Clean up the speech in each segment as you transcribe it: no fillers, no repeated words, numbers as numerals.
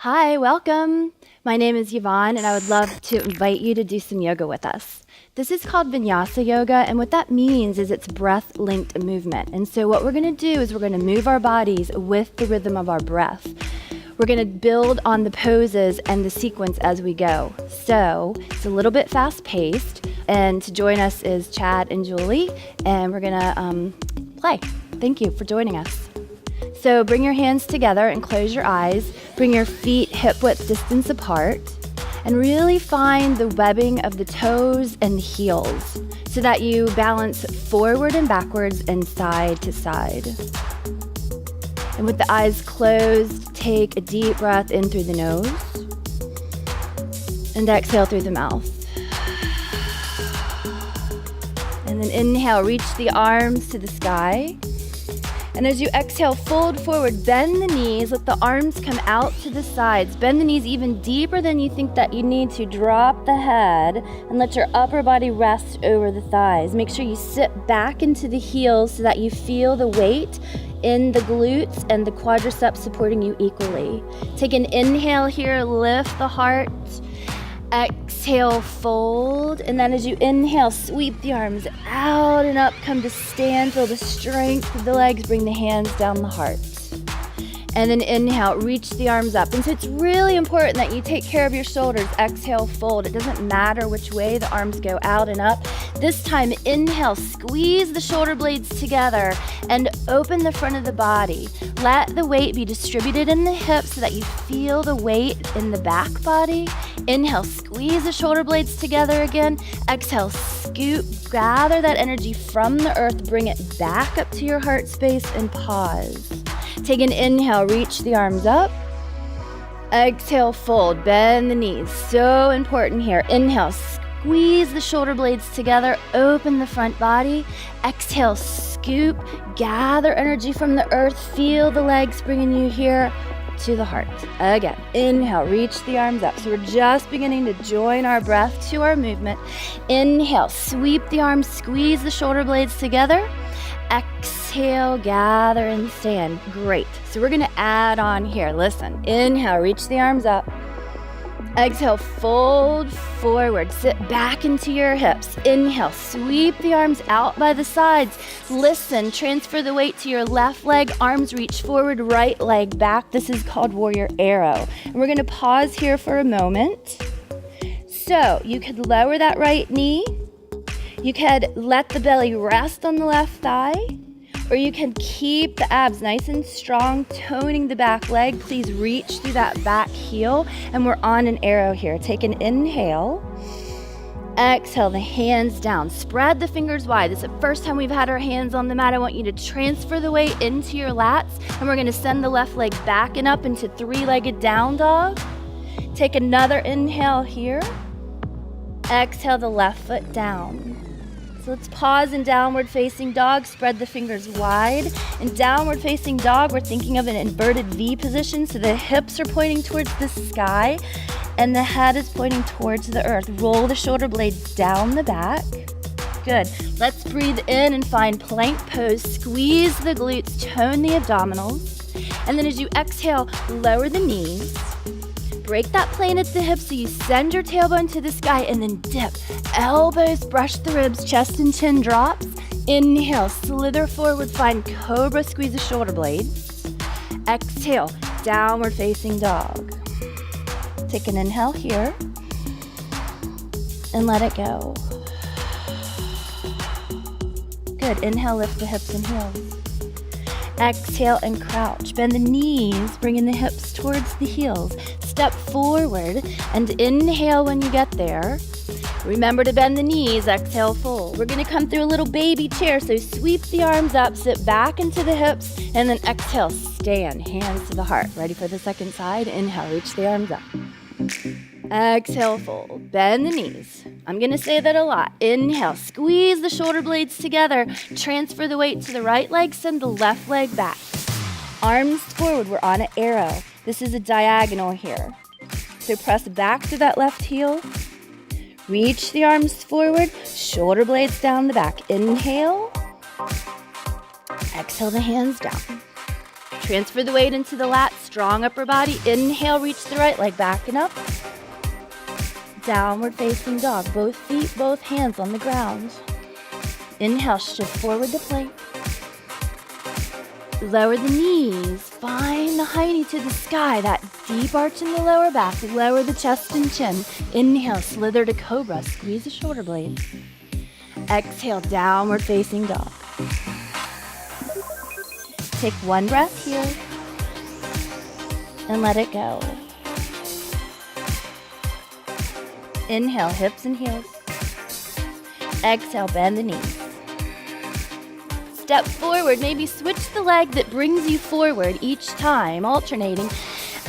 Hi, welcome. My name is Yvonne, and I would love to invite you to do some yoga with us. This is called Vinyasa Yoga, and what that means is it's breath-linked movement. And so what we're going to do is we're going to move our bodies with the rhythm of our breath. We're going to build on the poses and the sequence as we go. So it's a little bit fast-paced, and to join us is Chad and Julie, and we're going to play. Thank you for joining us. So bring your hands together and close your eyes. Bring your feet hip-width distance apart and really find the webbing of the toes and the heels so that you balance forward and backwards and side to side. And with the eyes closed, take a deep breath in through the nose and exhale through the mouth. And then inhale, reach the arms to the sky. And as you exhale, fold forward, bend the knees, let the arms come out to the sides. Bend the knees even deeper than you think that you need to. Drop the head and let your upper body rest over the thighs. Make sure you sit back into the heels so that you feel the weight in the glutes and the quadriceps supporting you equally. Take an inhale here, lift the heart. Exhale, fold, and then as you inhale, sweep the arms out and up, come to stand, feel the strength of the legs, bring the hands down the heart. And then inhale, reach the arms up. And so it's really important that you take care of your shoulders. Exhale, fold. It doesn't matter which way the arms go out and up. This time, inhale, squeeze the shoulder blades together and open the front of the body. Let the weight be distributed in the hips so that you feel the weight in the back body. Inhale, squeeze the shoulder blades together again. Exhale, scoop, gather that energy from the earth, bring it back up to your heart space and pause. Take an inhale, reach the arms up. Exhale, fold, bend the knees. So important here. Inhale, squeeze the shoulder blades together, open the front body. Exhale, scoop, gather energy from the earth, feel the legs bringing you here to the heart. Again, inhale, reach the arms up. So we're just beginning to join our breath to our movement. Inhale, sweep the arms, squeeze the shoulder blades together. Exhale, gather and stand. Great. So we're going to add on here. Listen. Inhale, reach the arms up. Exhale, fold forward. Sit back into your hips. Inhale, sweep the arms out by the sides. Listen, transfer the weight to your left leg. Arms reach forward, right leg back. This is called Warrior Arrow. And we're going to pause here for a moment. So you could lower that right knee. You could let the belly rest on the left thigh, or you can keep the abs nice and strong, toning the back leg. Please reach through that back heel, and we're on an arrow here. Take an inhale. Exhale, the hands down. Spread the fingers wide. This is the first time we've had our hands on the mat. I want you to transfer the weight into your lats, and we're going to send the left leg back and up into three-legged down dog. Take another inhale here. Exhale, the left foot down. So let's pause in downward facing dog, spread the fingers wide. In downward facing dog, we're thinking of an inverted V position, so the hips are pointing towards the sky and the head is pointing towards the earth. Roll the shoulder blades down the back. Good. Let's breathe in and find plank pose. Squeeze the glutes, tone the abdominals. And then as you exhale, lower the knees. Break that plane at the hips so you send your tailbone to the sky and then dip. Elbows brush the ribs, chest and chin drops. Inhale, slither forward, find cobra, squeeze the shoulder blades. Exhale, downward facing dog. Take an inhale here and let it go. Good, inhale, lift the hips and heels. Exhale and crouch. Bend the knees, bringing the hips towards the heels. Step forward and inhale when you get there. Remember to bend the knees, exhale, fold. We're gonna come through a little baby chair, so sweep the arms up, sit back into the hips, and then exhale, stand, hands to the heart. Ready for the second side? Inhale, reach the arms up. Exhale, fold, bend the knees. I'm gonna say that a lot. Inhale, squeeze the shoulder blades together, transfer the weight to the right leg, send the left leg back. Arms forward, we're on an arrow. This is a diagonal here. So press back to that left heel. Reach the arms forward, shoulder blades down the back. Inhale. Exhale the hands down. Transfer the weight into the lats, strong upper body. Inhale, reach the right leg back and up. Downward facing dog, both feet, both hands on the ground. Inhale, shift forward to plank. Lower the knees, find the high knee to the sky, that deep arch in the lower back. Lower the chest and chin. Inhale, slither to cobra, squeeze the shoulder blades. Exhale, downward facing dog. Take one breath here and let it go. Inhale, hips and heels. Exhale, bend the knees. Step forward, maybe switch the leg that brings you forward each time, alternating.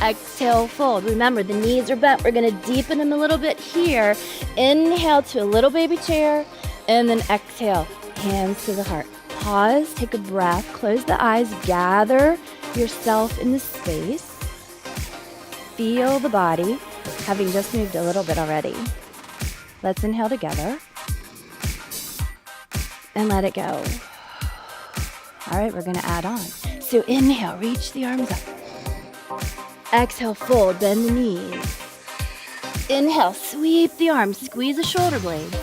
Exhale, fold. Remember, the knees are bent. We're gonna deepen them a little bit here. Inhale to a little baby chair, and then exhale, hands to the heart. Pause, take a breath, close the eyes, gather yourself in the space. Feel the body, having just moved a little bit already. Let's inhale together, and let it go. All right, we're gonna add on. So inhale, reach the arms up. Exhale, fold, bend the knees. Inhale, sweep the arms, squeeze the shoulder blades.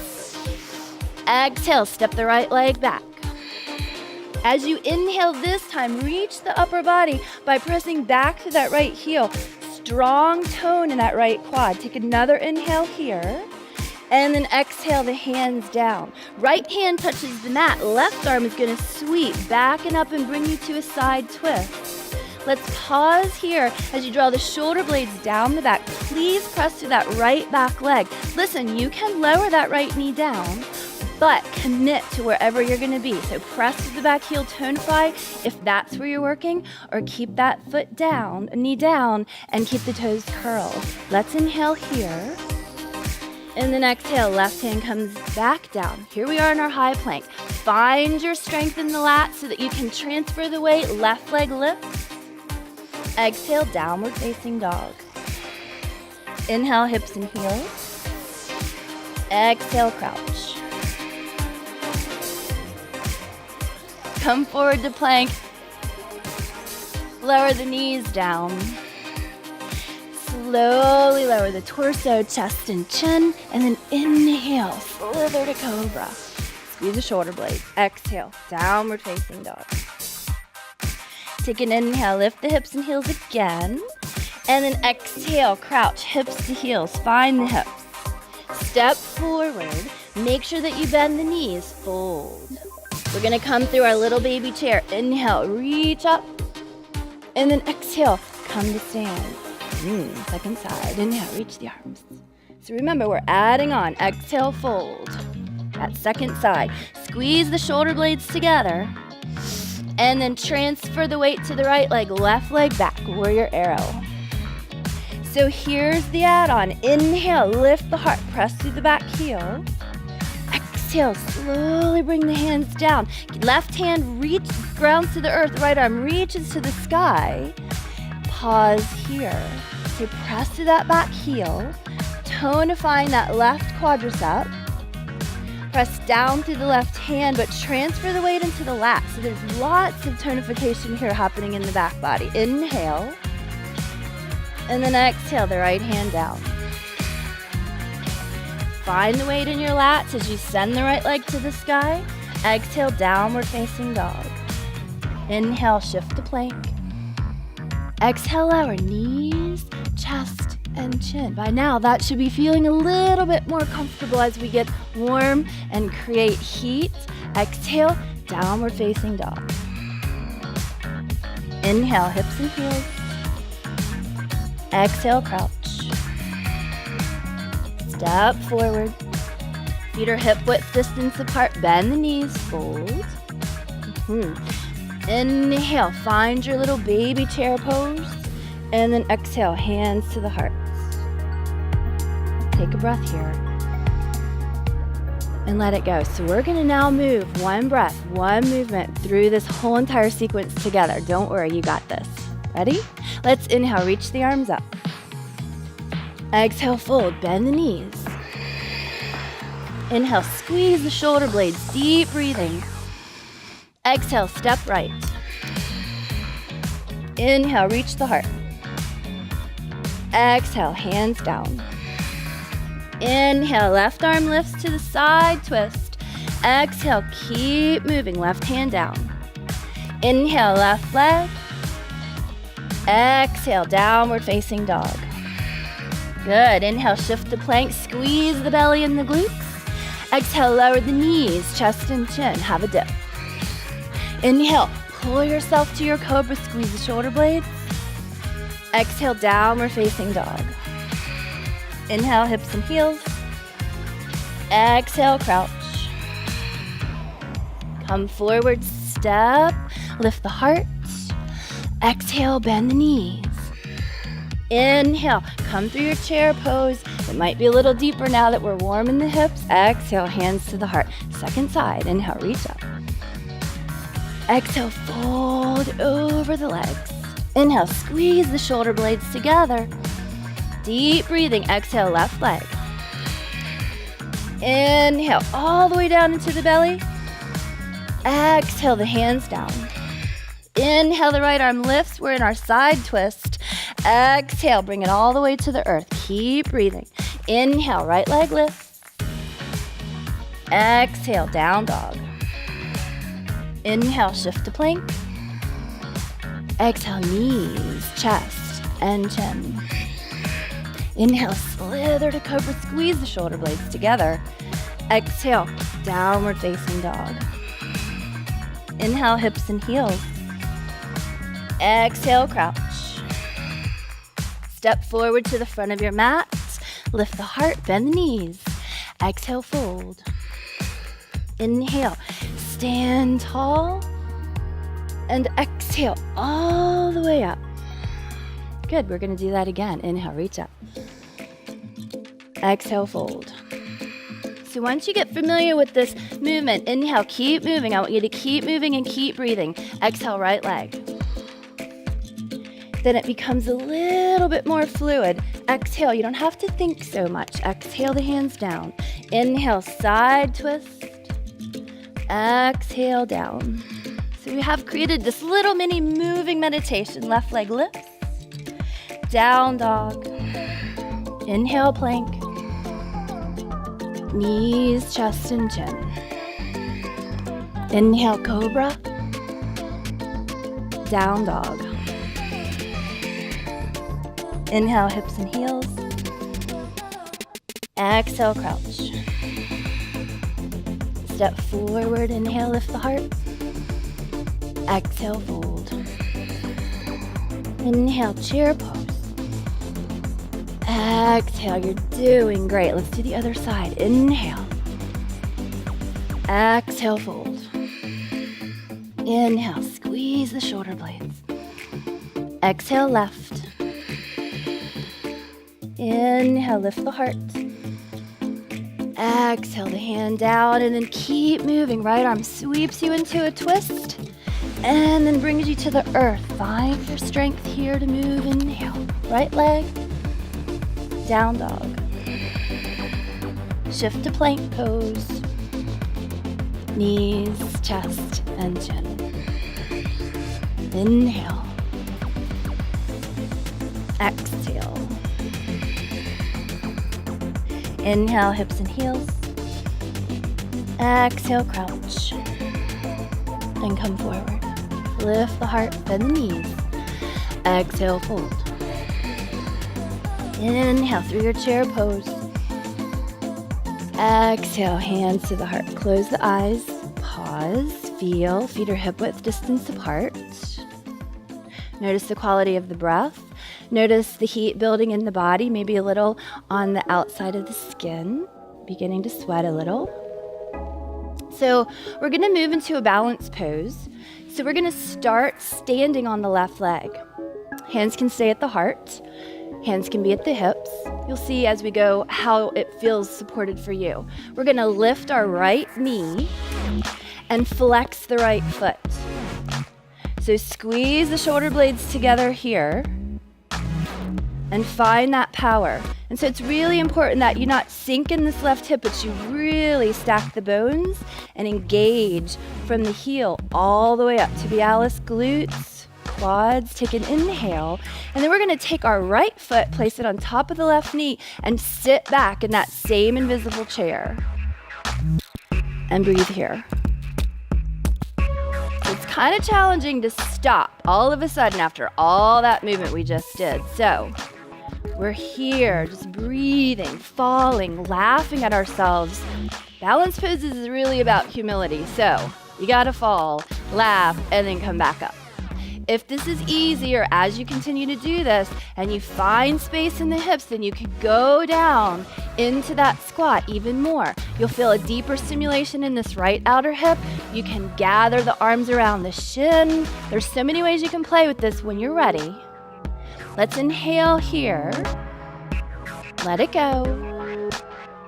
Exhale, step the right leg back. As you inhale this time, reach the upper body by pressing back to that right heel. Strong tone in that right quad. Take another inhale here. And then exhale the hands down. Right hand touches the mat. Left arm is going to sweep back and up and bring you to a side twist. Let's pause here as you draw the shoulder blades down the back. Please press through that right back leg. Listen, you can lower that right knee down, but commit to wherever you're going to be. So press through the back heel, tonify if that's where you're working, or keep that foot down, knee down, and keep the toes curled. Let's inhale here. And then exhale, left hand comes back down. Here we are in our high plank. Find your strength in the lat so that you can transfer the weight. Left leg lifts. Exhale, downward facing dog. Inhale, hips and heels. Exhale, crouch. Come forward to plank. Lower the knees down. Slowly lower the torso, chest, and chin, and then inhale, slither to cobra. Squeeze the shoulder blades. Exhale, downward facing dog. Take an inhale, lift the hips and heels again, and then exhale, crouch, hips to heels. Find the hips. Step forward. Make sure that you bend the knees. Fold. We're gonna come through our little baby chair. Inhale, reach up, and then exhale, come to stand. Second side. Inhale, reach the arms. So remember, we're adding on. Exhale, fold. That second side. Squeeze the shoulder blades together. And then transfer the weight to the right leg, left leg back, warrior arrow. So here's the add-on. Inhale, lift the heart, press through the back heel. Exhale, slowly bring the hands down. Left hand grounds to the earth, right arm reaches to the sky. Pause here. So press to that back heel, tonifying that left quadricep. Press down through the left hand, but transfer the weight into the lat. So there's lots of tonification here happening in the back body. Inhale, and then exhale the right hand down. Find the weight in your lats as you send the right leg to the sky. Exhale, downward facing dog. Inhale, shift to plank. Exhale, lower knees, chest, and chin. By now, that should be feeling a little bit more comfortable as we get warm and create heat. Exhale, downward facing dog. Inhale, hips and heels. Exhale, crouch. Step forward. Feet are hip width distance apart. Bend the knees, fold. Inhale, find your little baby chair pose. And then exhale, hands to the heart. Take a breath here. And let it go. So we're gonna now move one breath, one movement through this whole entire sequence together. Don't worry, you got this. Ready? Let's inhale, reach the arms up. Exhale, fold, bend the knees. Inhale, squeeze the shoulder blades, deep breathing. Exhale, step right. Inhale, reach the heart. Exhale, hands down. Inhale, left arm lifts to the side, twist. Exhale, keep moving, left hand down. Inhale, left leg. Exhale, downward facing dog. Good. Inhale, shift to plank, squeeze the belly and the glutes. Exhale, lower the knees, chest and chin. Have a dip. Inhale, pull yourself to your cobra, squeeze the shoulder blades. Exhale, downward facing dog. Inhale, hips and heels. Exhale, crouch. Come forward, step, lift the heart. Exhale, bend the knees. Inhale, come through your chair pose. It might be a little deeper now that we're warm in the hips. Exhale, hands to the heart. Second side, inhale, reach up. Exhale, fold over the legs. Inhale, squeeze the shoulder blades together. Deep breathing, exhale, left leg. Inhale, all the way down into the belly. Exhale, the hands down. Inhale, the right arm lifts. We're in our side twist. Exhale, bring it all the way to the earth. Keep breathing. Inhale, right leg lifts. Exhale, down dog. Inhale, shift to plank. Exhale, knees, chest, and chin. Inhale, slither to cobra, squeeze the shoulder blades together. Exhale, downward facing dog. Inhale, hips and heels. Exhale, crouch. Step forward to the front of your mat. Lift the heart, bend the knees. Exhale, fold. Inhale, stand tall. And exhale all the way up. Good, we're gonna do that again. Inhale, reach up. Exhale, fold. So once you get familiar with this movement, inhale, keep moving. I want you to keep moving and keep breathing. Exhale, right leg. Then it becomes a little bit more fluid. Exhale, you don't have to think so much. Exhale, the hands down. Inhale, side twist. Exhale, down. So we have created this little mini moving meditation. Left leg lifts. Down dog. Inhale, plank. Knees, chest, and chin. Inhale, cobra. Down dog. Inhale, hips and heels. Exhale, crouch. Step forward, inhale, lift the heart. Exhale, fold. Inhale, chair pose. Exhale, you're doing great. Let's do the other side. Inhale. Exhale, fold. Inhale, squeeze the shoulder blades. Exhale, left. Inhale, lift the heart. Exhale, the hand down, and then keep moving. Right arm sweeps you into a twist, and then brings you to the earth. Find your strength here to move. Inhale, right leg, down dog. Shift to plank pose. Knees, chest, and chin. Inhale. Exhale. Inhale, hips and heels. Exhale, crouch. And come forward. Lift the heart, bend the knees. Exhale, fold. Inhale through your chair pose. Exhale, hands to the heart. Close the eyes. Pause. Feel. Feet are hip width distance apart. Notice the quality of the breath. Notice the heat building in the body, maybe a little on the outside of the skin, beginning to sweat a little. So we're gonna move into a balance pose. So we're gonna start standing on the left leg. Hands can stay at the heart. Hands can be at the hips. You'll see as we go how it feels supported for you. We're gonna lift our right knee and flex the right foot. So squeeze the shoulder blades together here and find that power. And so it's really important that you not sink in this left hip, but you really stack the bones and engage from the heel all the way up. Tibialis, glutes, quads. Take an inhale, and then we're gonna take our right foot, place it on top of the left knee, and sit back in that same invisible chair. And breathe here. It's kind of challenging to stop all of a sudden after all that movement we just did. So we're here, just breathing, falling, laughing at ourselves. Balance poses is really about humility. So you gotta fall, laugh, and then come back up. If this is easier as you continue to do this and you find space in the hips, then you can go down into that squat even more. You'll feel a deeper stimulation in this right outer hip. You can gather the arms around the shin. There's so many ways you can play with this when you're ready. Let's inhale here. Let it go.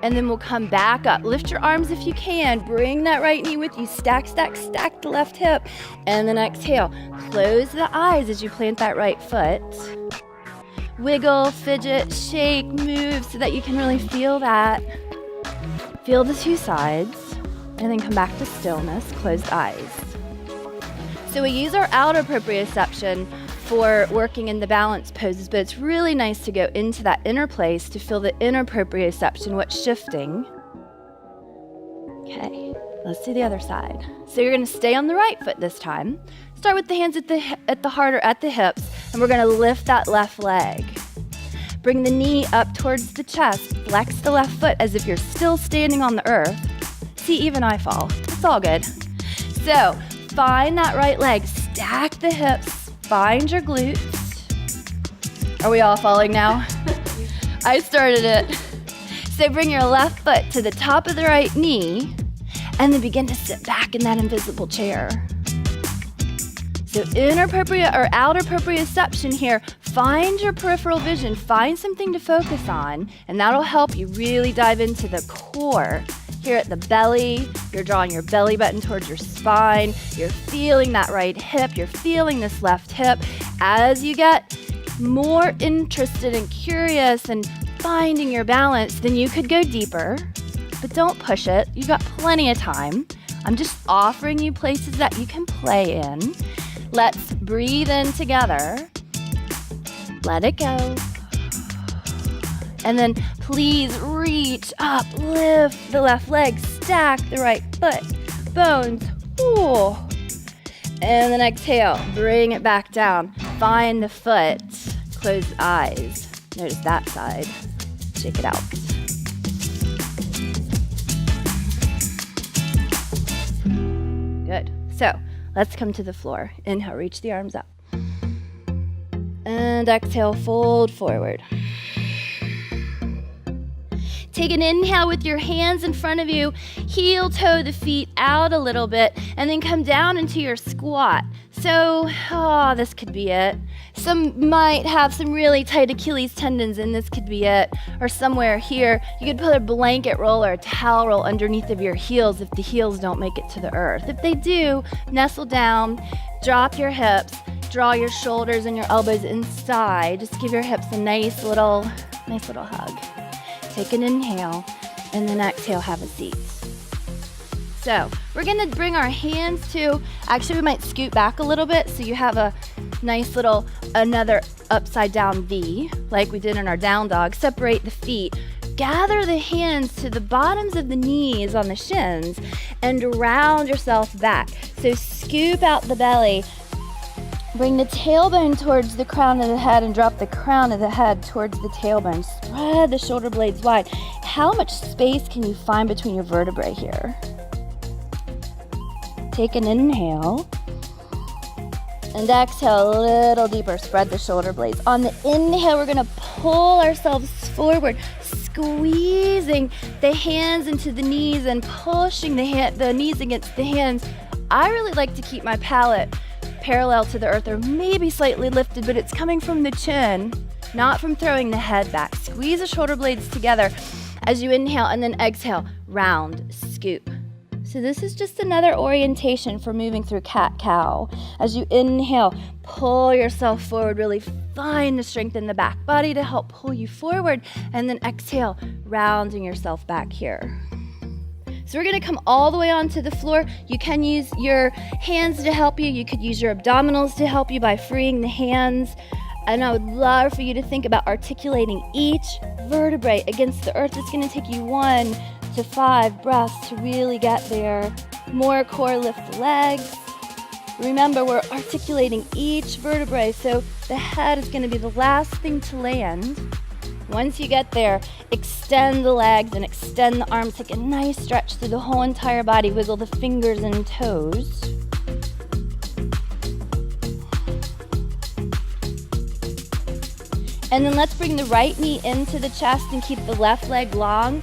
And then we'll come back up. Lift your arms if you can. Bring that right knee with you. Stack, stack, stack the left hip. And then exhale. Close the eyes as you plant that right foot. Wiggle, fidget, shake, move so that you can really feel that. Feel the two sides. And then come back to stillness. Closed eyes. So we use our outer proprioception for working in the balance poses, but it's really nice to go into that inner place to feel the inner proprioception, what's shifting. Okay, let's do the other side. So you're gonna stay on the right foot this time. Start with the hands at the heart or at the hips, and we're gonna lift that left leg. Bring the knee up towards the chest, flex the left foot as if you're still standing on the earth. See, even I fall, it's all good. So find that right leg, stack the hips, find your glutes. Are we all falling now? I started it. So bring your left foot to the top of the right knee and then begin to sit back in that invisible chair. So inner or outer proprioception here, find your peripheral vision, find something to focus on, and that'll help you really dive into the core. Here at the belly, you're drawing your belly button towards your spine. You're feeling that right hip. You're feeling this left hip. As you get more interested and curious and finding your balance, then you could go deeper, but don't push it. You've got plenty of time. I'm just offering you places that you can play in. Let's breathe in together. Let it go. And then please reach up, lift the left leg, stack the right foot, bones, ooh. And then exhale, bring it back down. Find the foot, close the eyes. Notice that side, shake it out. Good, so let's come to the floor. Inhale, reach the arms up. And exhale, fold forward. Take an inhale with your hands in front of you, heel toe the feet out a little bit, and then come down into your squat. So, this could be it. Some might have some really tight Achilles tendons, and this could be it. Or somewhere here, you could put a blanket roll or a towel roll underneath of your heels if the heels don't make it to the earth. If they do, nestle down, drop your hips, draw your shoulders and your elbows inside. Just give your hips a nice little hug. Take an inhale, and then exhale, have a seat. So we're gonna bring our hands to, actually we might scoot back a little bit so you have a nice little, another upside down V, like we did in our down dog. Separate the feet. Gather the hands to the bottoms of the knees on the shins and round yourself back. So scoop out the belly. Bring the tailbone towards the crown of the head and drop the crown of the head towards the tailbone. Spread the shoulder blades wide. How much space can you find between your vertebrae here? Take an inhale. And exhale a little deeper. Spread the shoulder blades. On the inhale, we're going to pull ourselves forward, squeezing the hands into the knees and pushing the knees against the hands. I really like to keep my palate parallel to the earth or maybe slightly lifted, but it's coming from the chin, not from throwing the head back. Squeeze the shoulder blades together as you inhale, and then exhale, round, scoop. So this is just another orientation for moving through cat-cow. As you inhale, pull yourself forward, really find the strength in the back body to help pull you forward, and then exhale, rounding yourself back here. So we're gonna come all the way onto the floor. You can use your hands to help you. You could use your abdominals to help you by freeing the hands. And I would love for you to think about articulating each vertebrae against the earth. It's gonna take you 1 to 5 breaths to really get there. More core, lift the legs. Remember, we're articulating each vertebrae, so the head is gonna be the last thing to land. Once you get there, extend the legs and extend the arms. Take a nice stretch through the whole entire body. Wiggle the fingers and toes. And then let's bring the right knee into the chest and keep the left leg long.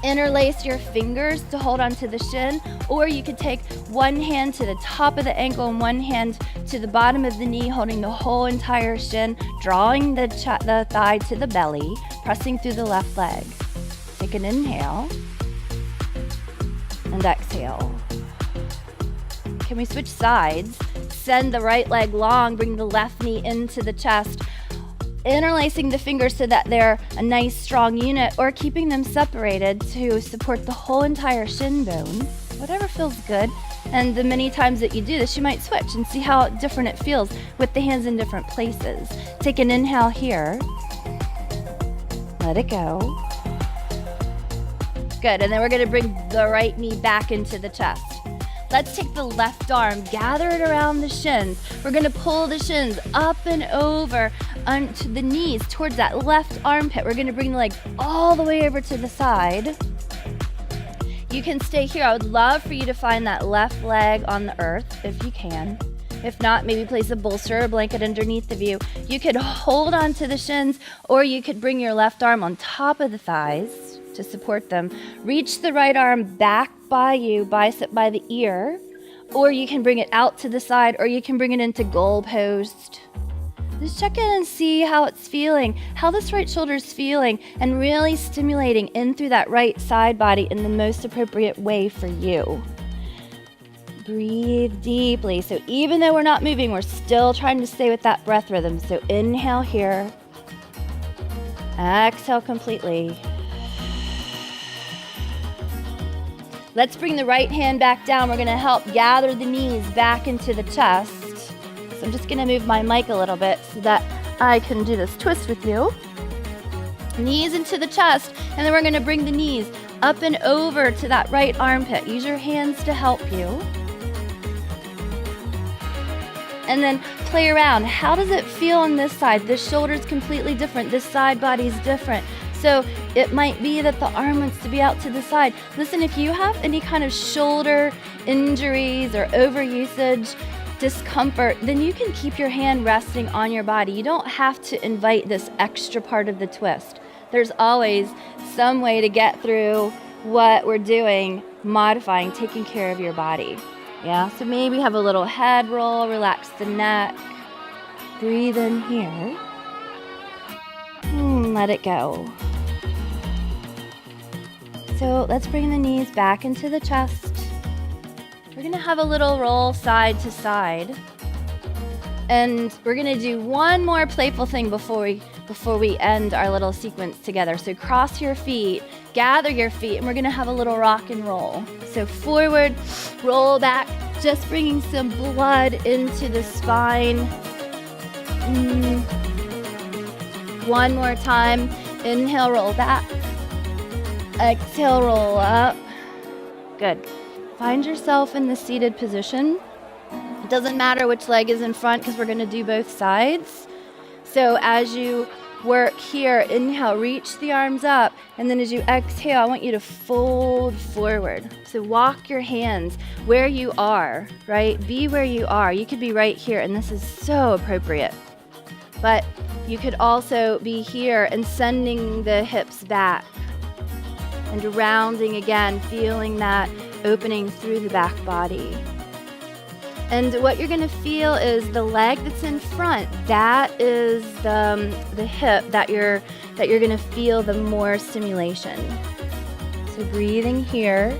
Interlace your fingers to hold onto the shin, or you could take one hand to the top of the ankle and one hand to the bottom of the knee, holding the whole entire shin, drawing the thigh to the belly, pressing through the left leg. Take an inhale and exhale. Can we switch sides? Send the right leg long, bring the left knee into the chest, interlacing the fingers so that they're a nice strong unit, or keeping them separated to support the whole entire shin bone, whatever feels good. And the many times that you do this, you might switch and see how different it feels with the hands in different places. Take an inhale here. Let it go. Good, and then we're gonna bring the right knee back into the chest. Let's take the left arm, gather it around the shins. We're gonna pull the shins up and over onto the knees towards that left armpit. We're gonna bring the leg all the way over to the side. You can stay here. I would love for you to find that left leg on the earth if you can. If not, maybe place a bolster or a blanket underneath of you. You could hold onto the shins, or you could bring your left arm on top of the thighs to support them. Reach the right arm back by you, bicep by the ear, or you can bring it out to the side, or you can bring it into goal post. Just check in and see how it's feeling, how this right shoulder is feeling, and really stimulating in through that right side body in the most appropriate way for you. Breathe deeply. So even though we're not moving, we're still trying to stay with that breath rhythm. So inhale here. Exhale completely. Let's bring the right hand back down. We're going to help gather the knees back into the chest. So I'm just going to move my mic a little bit so that I can do this twist with you. Knees into the chest, and then we're going to bring the knees up and over to that right armpit. Use your hands to help you. And then play around. How does it feel on this side? This shoulder's completely different. This side body's different. So it might be that the arm wants to be out to the side. Listen, if you have any kind of shoulder injuries or overusage, discomfort, then you can keep your hand resting on your body. You don't have to invite this extra part of the twist. There's always some way to get through what we're doing, modifying, taking care of your body. Yeah, so maybe have a little head roll, relax the neck, breathe in here, let it go. So let's bring the knees back into the chest. We're gonna have a little roll side to side. And we're gonna do one more playful thing before we end our little sequence together. So cross your feet, gather your feet, and we're gonna have a little rock and roll. So forward, roll back, just bringing some blood into the spine. One more time. Inhale, roll back. Exhale, roll up. Good. Find yourself in the seated position. It doesn't matter which leg is in front because we're going to do both sides. So as you work here, inhale, reach the arms up, and then as you exhale, I want you to fold forward. So walk your hands where you are, right? Be where you are. You could be right here, and this is so appropriate. But you could also be here and sending the hips back and rounding again, feeling that opening through the back body. And what you're going to feel is the leg that's in front. That is the hip that you're going to feel the more stimulation. So breathing here.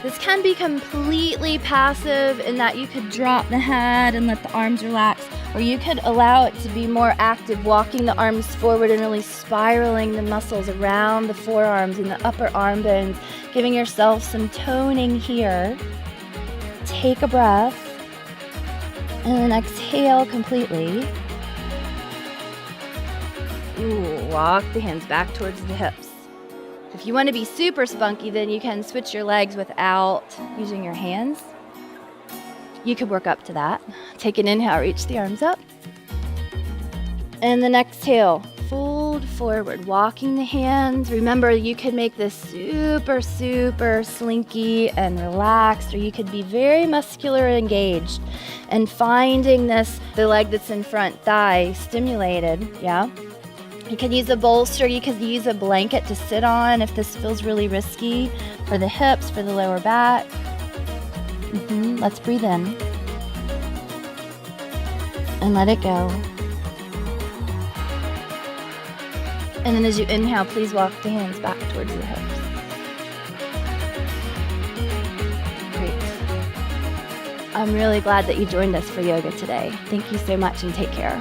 This can be completely passive in that you could drop the head and let the arms relax, Or you could allow it to be more active, walking the arms forward and really spiraling the muscles around the forearms and the upper arm bones, giving yourself some toning here. Take a breath and then exhale completely. Ooh, walk the hands back towards the hips. If you want to be super spunky, then you can switch your legs without using your hands. You could work up to that. Take an inhale, reach the arms up. And then exhale, fold forward, walking the hands. Remember, you could make this super, super slinky and relaxed, or you could be very muscular and engaged. And finding the leg that's in front thigh stimulated, yeah? You can use a bolster, you could use a blanket to sit on if this feels really risky, for the hips, for the lower back. Let's breathe in. And let it go. And then as you inhale, please walk the hands back towards the hips. Great. I'm really glad that you joined us for yoga today. Thank you so much and take care.